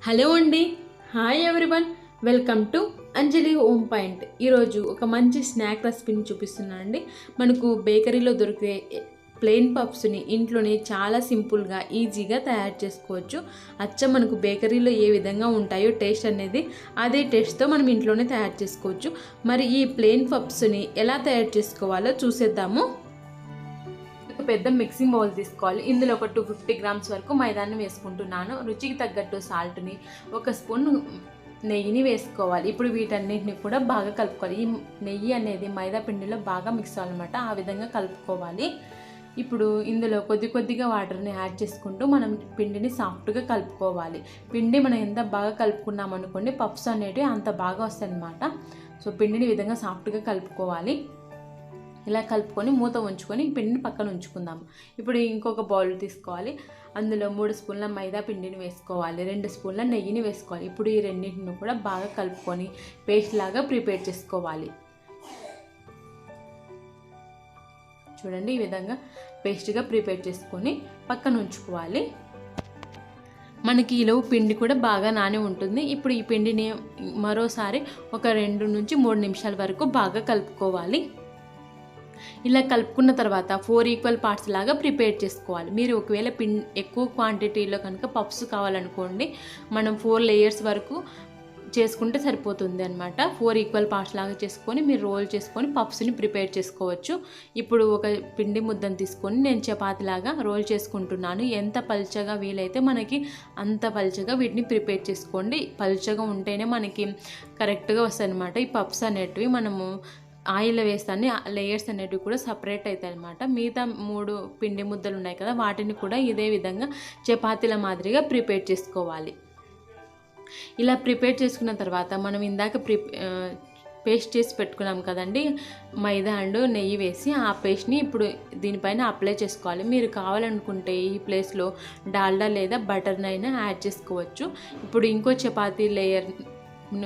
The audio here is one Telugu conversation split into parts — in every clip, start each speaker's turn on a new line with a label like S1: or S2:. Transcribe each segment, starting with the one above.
S1: హలో అండి. Hi everyone. Welcome to Anjali home point. ఈరోజు ఒక మంచి స్నాక్ రెసిపీని చూపిస్తున్నాను అండి. మనకు బేకరీలో దొరికే ప్లెయిన్ పఫ్స్ని ఇంట్లోనే చాలా సింపుల్గా ఈజీగా తయారు చేసుకోవచ్చు. అచ్చం మనకు బేకరీలో ఏ విధంగా ఉంటాయో టేస్ట్ అనేది అదే టేస్ట్తో మనం ఇంట్లోనే తయారు చేసుకోవచ్చు. మరి ఈ ప్లెయిన్ పఫ్స్ని ఎలా తయారు చేసుకోవాలో చూసేద్దాము. పెద్ద మిక్సింగ్ బౌల్ తీసుకోవాలి. ఇందులో ఒక 250 గ్రామ్స్ వరకు మైదాన్ని వేసుకుంటున్నాను. రుచికి తగ్గట్టు సాల్ట్ని, ఒక స్పూన్ నెయ్యిని వేసుకోవాలి. ఇప్పుడు వీటన్నిటిని కూడా బాగా కలుపుకోవాలి. ఈ నెయ్యి అనేది మైదా పిండిలో బాగా మిక్స్ అవ్వాలన్నమాట. ఆ విధంగా కలుపుకోవాలి. ఇప్పుడు ఇందులో కొద్దిగా వాటర్ని యాడ్ చేసుకుంటూ మనం పిండిని సాఫ్ట్గా కలుపుకోవాలి. పిండి మనం ఎంత బాగా కలుపుకున్నాం అనుకోండి పఫ్స్ అనేవి అంత బాగా వస్తాయి అన్నమాట. సో పిండిని ఈ విధంగా సాఫ్ట్గా కలుపుకోవాలి. ఇలా కలుపుకొని మూత ఉంచుకొని పిండిని పక్కన ఉంచుకుందాము. ఇప్పుడు ఇంకొక బౌల్ తీసుకోవాలి. అందులో 3 స్పూన్ల మైదా పిండిని వేసుకోవాలి, 2 స్పూన్ల నెయ్యిని వేసుకోవాలి. ఇప్పుడు ఈ రెండింటిని కూడా బాగా కలుపుకొని పేస్ట్ లాగా ప్రిపేర్ చేసుకోవాలి. చూడండి, ఈ విధంగా పేస్ట్గా ప్రిపేర్ చేసుకొని పక్కన ఉంచుకోవాలి. మనకి ఈలో పిండి కూడా బాగా నాని ఉంటుంది. ఇప్పుడు ఈ పిండిని మరోసారి ఒక 2 నుంచి 3 నిమిషాల వరకు బాగా కలుపుకోవాలి. ఇలా కలుపుకున్న తర్వాత 4 ఈక్వల్ పార్ట్స్ లాగా ప్రిపేర్ చేసుకోవాలి. మీరు ఒకవేళ ఎక్కువ క్వాంటిటీలో కనుక పఫ్స్ కావాలనుకోండి, మనం 4 లేయర్స్ వరకు చేసుకుంటే సరిపోతుంది అనమాట. 4 ఈక్వల్ పార్ట్స్ లాగా చేసుకొని మీరు రోల్ చేసుకొని పఫ్స్ని ప్రిపేర్ చేసుకోవచ్చు. ఇప్పుడు ఒక పిండి ముద్దను తీసుకొని నేను చపాతీలాగా రోల్ చేసుకుంటున్నాను. ఎంత పల్చగా వీలైతే మనకి అంత పల్చగా వీటిని ప్రిపేర్ చేసుకోండి. పల్చగా ఉంటేనే మనకి కరెక్ట్గా వస్తాయి అనమాట. ఈ పఫ్స్ అనేటివి మనము ఆయిల్లో వేస్తాను, లేయర్స్ అనేటివి కూడా సపరేట్ అవుతాయి అనమాట. మిగతా 3 పిండి ముద్దలు ఉన్నాయి కదా, వాటిని కూడా ఇదే విధంగా చపాతీల మాదిరిగా ప్రిపేర్ చేసుకోవాలి. ఇలా ప్రిపేర్ చేసుకున్న తర్వాత మనం ఇందాక పేస్ట్ చేసి పెట్టుకున్నాం కదండి, మైదా అండ్ నెయ్యి వేసి ఆ పేస్ట్ని ఇప్పుడు దీనిపైన అప్లై చేసుకోవాలి. మీరు కావాలనుకుంటే ఈ ప్లేస్లో డాల్డా లేదా బటర్నైనా యాడ్ చేసుకోవచ్చు. ఇప్పుడు ఇంకో చపాతీ లేయర్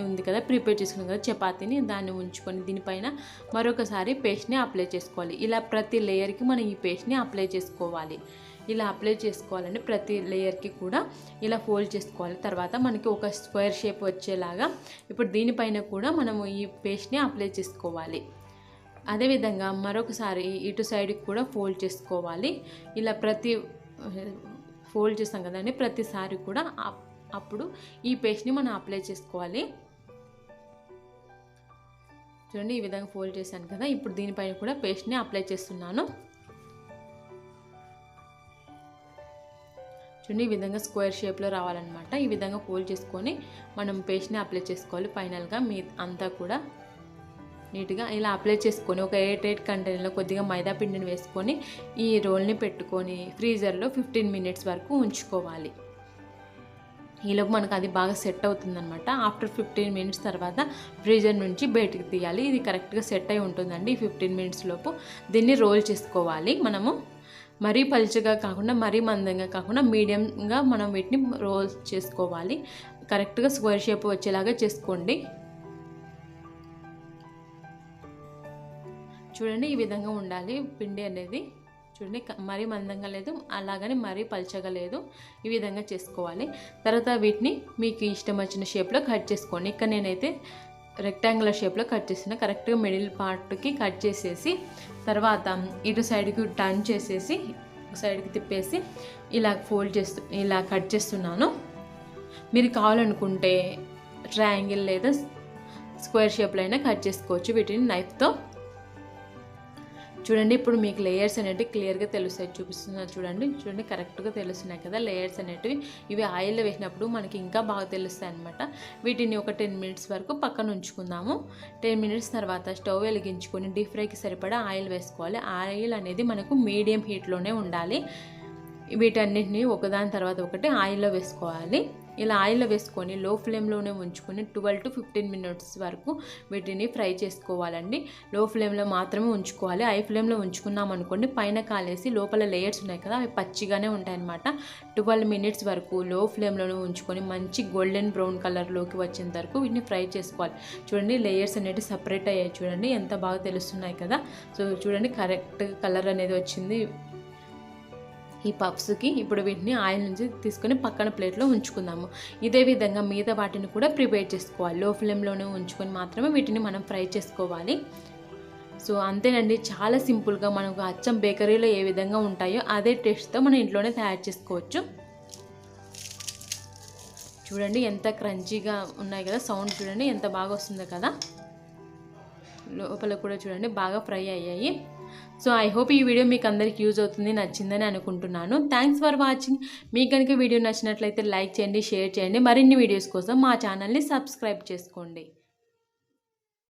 S1: ఉంది కదా, ప్రిపేర్ చేసుకున్నాం కదా చపాతీని, దాన్ని ఉంచుకొని దీనిపైన మరొకసారి పేస్ట్ని అప్లై చేసుకోవాలి. ఇలా ప్రతి లేయర్కి మనం ఈ పేస్ట్ని అప్లై చేసుకోవాలి. ఇలా అప్లై చేసుకోవాలంటే ప్రతి లేయర్కి కూడా ఇలా ఫోల్డ్ చేసుకోవాలి. తర్వాత మనకి ఒక స్క్వేర్ షేప్ వచ్చేలాగా ఇప్పుడు దీనిపైన కూడా మనము ఈ పేస్ట్ని అప్లై చేసుకోవాలి. అదేవిధంగా మరొకసారి ఇటు సైడ్కి కూడా ఫోల్డ్ చేసుకోవాలి. ఇలా ప్రతి ఫోల్డ్ చేస్తాం కదండి, ప్రతిసారి కూడా అప్పుడు ఈ పేస్ట్ని మనం అప్లై చేసుకోవాలి. చూడండి, ఈ విధంగా ఫోల్డ్ చేశాను కదా, ఇప్పుడు దీనిపైన కూడా పేస్ట్ని అప్లై చేస్తున్నాను. చూడండి, ఈ విధంగా స్క్వేర్ షేప్లో రావాలన్నమాట. ఈ విధంగా ఫోల్డ్ చేసుకొని మనం పేస్ట్ని అప్లై చేసుకోవాలి. ఫైనల్గా మీ అంతా కూడా నీట్గా ఇలా అప్లై చేసుకొని ఒక ఎయిర్ కంటైనర్లో కొద్దిగా మైదా పిండిని వేసుకొని ఈ రోల్ని పెట్టుకొని ఫ్రీజర్లో 15 మినిట్స్ వరకు ఉంచుకోవాలి. ఈలోపు మనకు అది బాగా సెట్ అవుతుందన్నమాట. ఆఫ్టర్ 15 మినిట్స్ తర్వాత ఫ్రీజర్ నుంచి బయటికి తీయాలి. ఇది కరెక్ట్గా సెట్ అయి ఉంటుందండి. ఈ 15 మినిట్స్ లోపు దీన్ని రోల్ చేసుకోవాలి. మనము మరీ పలుచగా కాకుండా మరీ మందంగా కాకుండా మీడియంగా మనం వీటిని రోల్ చేసుకోవాలి. కరెక్ట్గా స్క్వేర్ షేప్ వచ్చేలాగా చేసుకోండి. చూడండి, ఈ విధంగా ఉండాలి పిండి అనేది. చూడండి, మరీ మందంగా లేదు, అలాగని మరీ పల్చగా లేదు. ఈ విధంగా చేసుకోవాలి. తర్వాత వీటిని మీకు ఇష్టం వచ్చిన షేప్లో కట్ చేసుకోండి. ఇక్కడ నేనైతే రెక్టాంగులర్ షేప్లో కట్ చేసిన, కరెక్ట్గా మిడిల్ పార్ట్కి కట్ చేసేసి తర్వాత ఇటు సైడ్కి టర్న్ చేసేసి సైడ్కి తిప్పేసి ఇలా ఇలా కట్ చేస్తున్నాను. మీరు కావాలనుకుంటే ట్రయాంగిల్ లేదా స్క్వేర్ షేప్లో అయినా కట్ చేసుకోవచ్చు వీటిని నైఫ్తో. చూడండి, ఇప్పుడు మీకు లేయర్స్ అనేటివి క్లియర్గా తెలుస్తాయి. చూపిస్తున్నారు చూడండి కరెక్ట్గా తెలుస్తున్నాయి కదా లేయర్స్ అనేటివి. ఇవి ఆయిల్లో వేసినప్పుడు మనకి ఇంకా బాగా తెలుస్తాయి అన్నమాట. వీటిని ఒక 10 మినిట్స్ వరకు పక్కన ఉంచుకుందాము. 10 మినిట్స్ తర్వాత స్టవ్ వెలిగించుకొని డీప్ ఫ్రైకి సరిపడా ఆయిల్ వేసుకోవాలి. ఆయిల్ అనేది మనకు మీడియం హీట్లోనే ఉండాలి. వీటన్నిటిని ఒకదాని తర్వాత ఒకటి ఆయిల్లో వేసుకోవాలి. ఇలా ఆయిల్లో వేసుకొని లో ఫ్లేమ్లోనే ఉంచుకొని 12 to 15 మినిట్స్ వరకు వీటిని ఫ్రై చేసుకోవాలండి. లో ఫ్లేమ్లో మాత్రమే ఉంచుకోవాలి. హై ఫ్లేమ్లో ఉంచుకున్నాం అనుకోండి పైన కాలేసి లోపల లేయర్స్ ఉన్నాయి కదా, అవి పచ్చిగానే ఉంటాయన్నమాట. 12 మినిట్స్ వరకు లో ఫ్లేమ్లోనే ఉంచుకొని మంచి గోల్డెన్ బ్రౌన్ కలర్లోకి వచ్చేంత వరకు వీటిని ఫ్రై చేసుకోవాలి. చూడండి, లేయర్స్ అనేవి సపరేట్ అయ్యాయి. చూడండి ఎంత బాగా తెలుస్తున్నాయి కదా. సో చూడండి, కరెక్ట్ కలర్ అనేది వచ్చింది. ఈ పఫ్స్కి ఇప్పుడు వీటిని ఆయిల్ నుంచి తీసుకొని పక్కన ప్లేట్లో ఉంచుకుందాము. ఇదే విధంగా మిగతా వాటిని కూడా ప్రిపేర్ చేసుకోవాలి. లో ఫ్లేమ్లోనే ఉంచుకొని మాత్రమే వీటిని మనం ఫ్రై చేసుకోవాలి. సో అంతేనండి, చాలా సింపుల్గా మనకు అచ్చం బేకరీలో ఏ విధంగా ఉంటాయో అదే టేస్ట్తో మనం ఇంట్లోనే తయారు చేసుకోవచ్చు. చూడండి ఎంత క్రంచీగా ఉన్నాయి కదా, సౌండ్ చూడండి ఎంత బాగా వస్తుందో కదా. లోపల కూడా చూడండి బాగా ఫ్రై అయ్యాయి. సో ఐ హోప్ ఈ వీడియో మీకు అందరికి యూజ్ అవుతుంది, నచ్చిందని అనుకుంటున్నాను. Thanks for watching. మీకు కనుక వీడియో నచ్చినట్లయితే లైక్ చేయండి, షేర్ చేయండి. మరిన్ని వీడియోస్ కోసం మా ఛానల్ని సబ్స్క్రైబ్ చేసుకోండి.